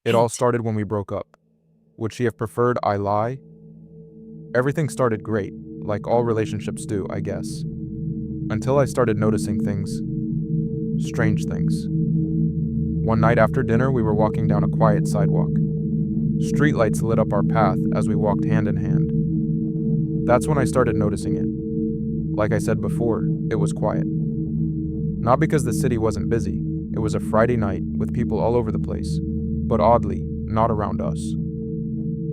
It all 8. started when we broke up. Would she have preferred I lie? Everything started great, like all relationships do, I guess. Until I started noticing things. Strange things. One night after dinner, we were walking down a quiet sidewalk. Streetlights lit up our path as we walked hand in hand. That's when I started noticing it. Like I said before, it was quiet. Not because the city wasn't busy. It was a Friday night with people all over the place, but oddly, not around us.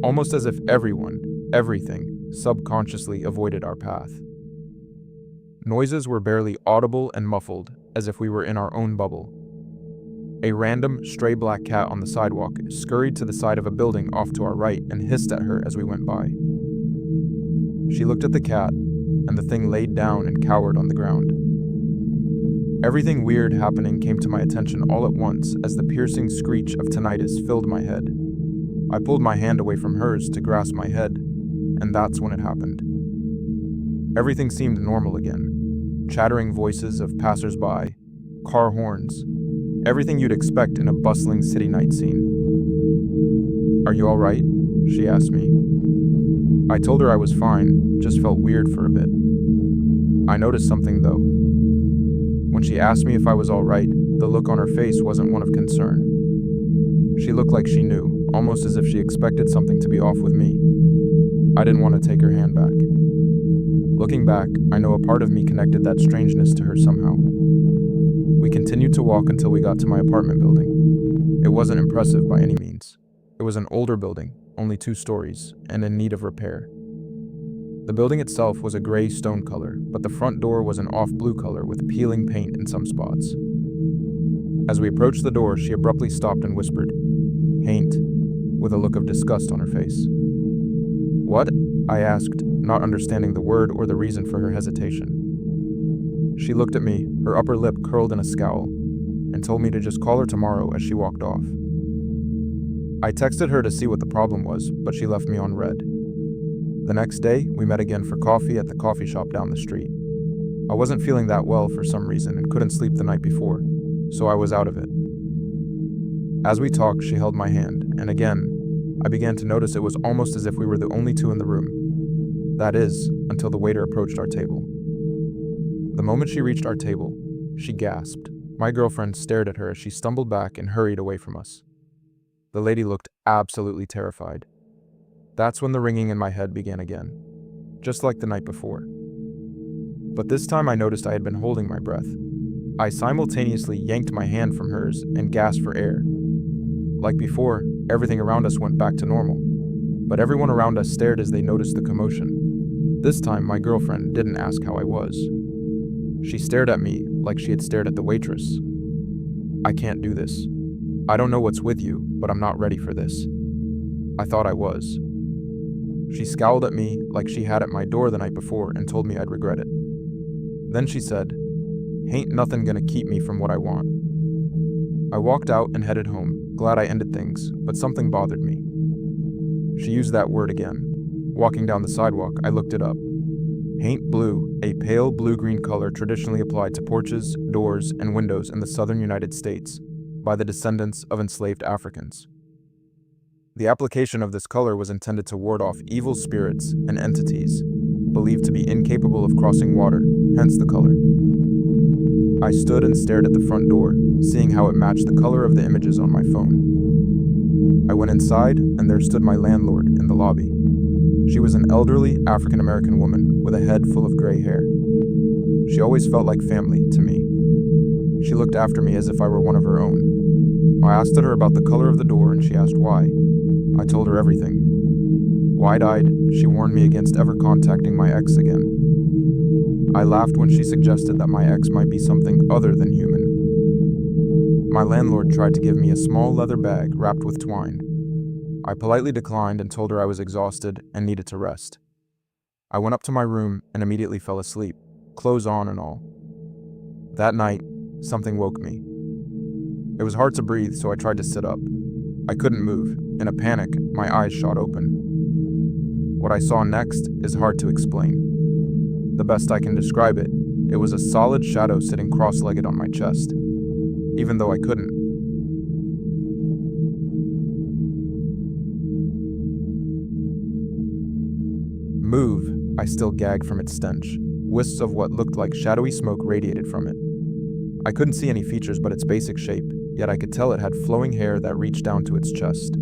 Almost as if everyone, everything, subconsciously avoided our path. Noises were barely audible and muffled, as if we were in our own bubble. A random, stray black cat on the sidewalk scurried to the side of a building off to our right and hissed at her as we went by. She looked at the cat, and the thing laid down and cowered on the ground. Everything weird happening came to my attention all at once as the piercing screech of tinnitus filled my head. I pulled my hand away from hers to grasp my head, and that's when it happened. Everything seemed normal again. Chattering voices of passers-by, car horns, everything you'd expect in a bustling city night scene. "Are you all right?" she asked me. I told her I was fine, just felt weird for a bit. I noticed something though. When she asked me if I was all right, the look on her face wasn't one of concern. She looked like she knew, almost as if she expected something to be off with me. I didn't want to take her hand back. Looking back, I know a part of me connected that strangeness to her somehow. We continued to walk until we got to my apartment building. It wasn't impressive by any means. It was an older building, only 2 stories, and in need of repair. The building itself was a gray stone color, but the front door was an off-blue color with peeling paint in some spots. As we approached the door, she abruptly stopped and whispered, "Hain't," with a look of disgust on her face. "What?" I asked, not understanding the word or the reason for her hesitation. She looked at me, her upper lip curled in a scowl, and told me to just call her tomorrow as she walked off. I texted her to see what the problem was, but she left me on read. The next day, we met again for coffee at the coffee shop down the street. I wasn't feeling that well for some reason and couldn't sleep the night before, so I was out of it. As we talked, she held my hand, and again, I began to notice it was almost as if we were the only 2 in the room. That is, until the waiter approached our table. The moment she reached our table, she gasped. My girlfriend stared at her as she stumbled back and hurried away from us. The lady looked absolutely terrified. That's when the ringing in my head began again, just like the night before. But this time I noticed I had been holding my breath. I simultaneously yanked my hand from hers and gasped for air. Like before, everything around us went back to normal, but everyone around us stared as they noticed the commotion. This time, my girlfriend didn't ask how I was. She stared at me like she had stared at the waitress. "I can't do this. I don't know what's with you, but I'm not ready for this." I thought I was. She scowled at me like she had at my door the night before and told me I'd regret it. Then she said, "Hain't nothing gonna keep me from what I want." I walked out and headed home, glad I ended things, but something bothered me. She used that word again. Walking down the sidewalk, I looked it up. Haint blue, a pale blue-green color traditionally applied to porches, doors, and windows in the southern United States by the descendants of enslaved Africans. The application of this color was intended to ward off evil spirits and entities believed to be incapable of crossing water, hence the color. I stood and stared at the front door, seeing how it matched the color of the images on my phone. I went inside, and there stood my landlord in the lobby. She was an elderly African-American woman with a head full of gray hair. She always felt like family to me. She looked after me as if I were one of her own. I asked her about the color of the door, and she asked why. I told her everything. Wide-eyed, she warned me against ever contacting my ex again. I laughed when she suggested that my ex might be something other than human. My landlord tried to give me a small leather bag wrapped with twine. I politely declined and told her I was exhausted and needed to rest. I went up to my room and immediately fell asleep, clothes on and all. That night, something woke me. It was hard to breathe, so I tried to sit up. I couldn't move. In a panic, my eyes shot open. What I saw next is hard to explain. The best I can describe it, it was a solid shadow sitting cross-legged on my chest, even though I couldn't. move, I still gagged from its stench. Wisps of what looked like shadowy smoke radiated from it. I couldn't see any features but its basic shape, yet I could tell it had flowing hair that reached down to its chest.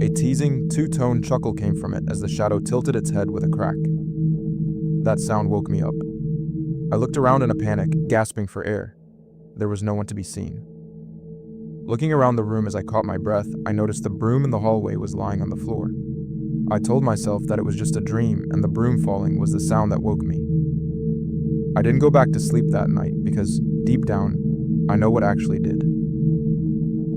A teasing, two-tone chuckle came from it as the shadow tilted its head with a crack. That sound woke me up. I looked around in a panic, gasping for air. There was no one to be seen. Looking around the room as I caught my breath, I noticed the broom in the hallway was lying on the floor. I told myself that it was just a dream and the broom falling was the sound that woke me. I didn't go back to sleep that night because, deep down, I know what actually did.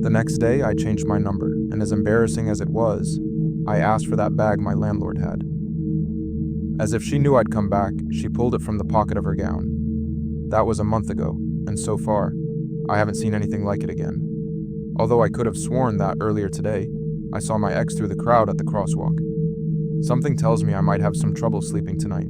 The next day, I changed my number, and as embarrassing as it was, I asked for that bag my landlord had. As if she knew I'd come back, she pulled it from the pocket of her gown. That was a month ago, and so far, I haven't seen anything like it again. Although I could have sworn that earlier today, I saw my ex through the crowd at the crosswalk. Something tells me I might have some trouble sleeping tonight.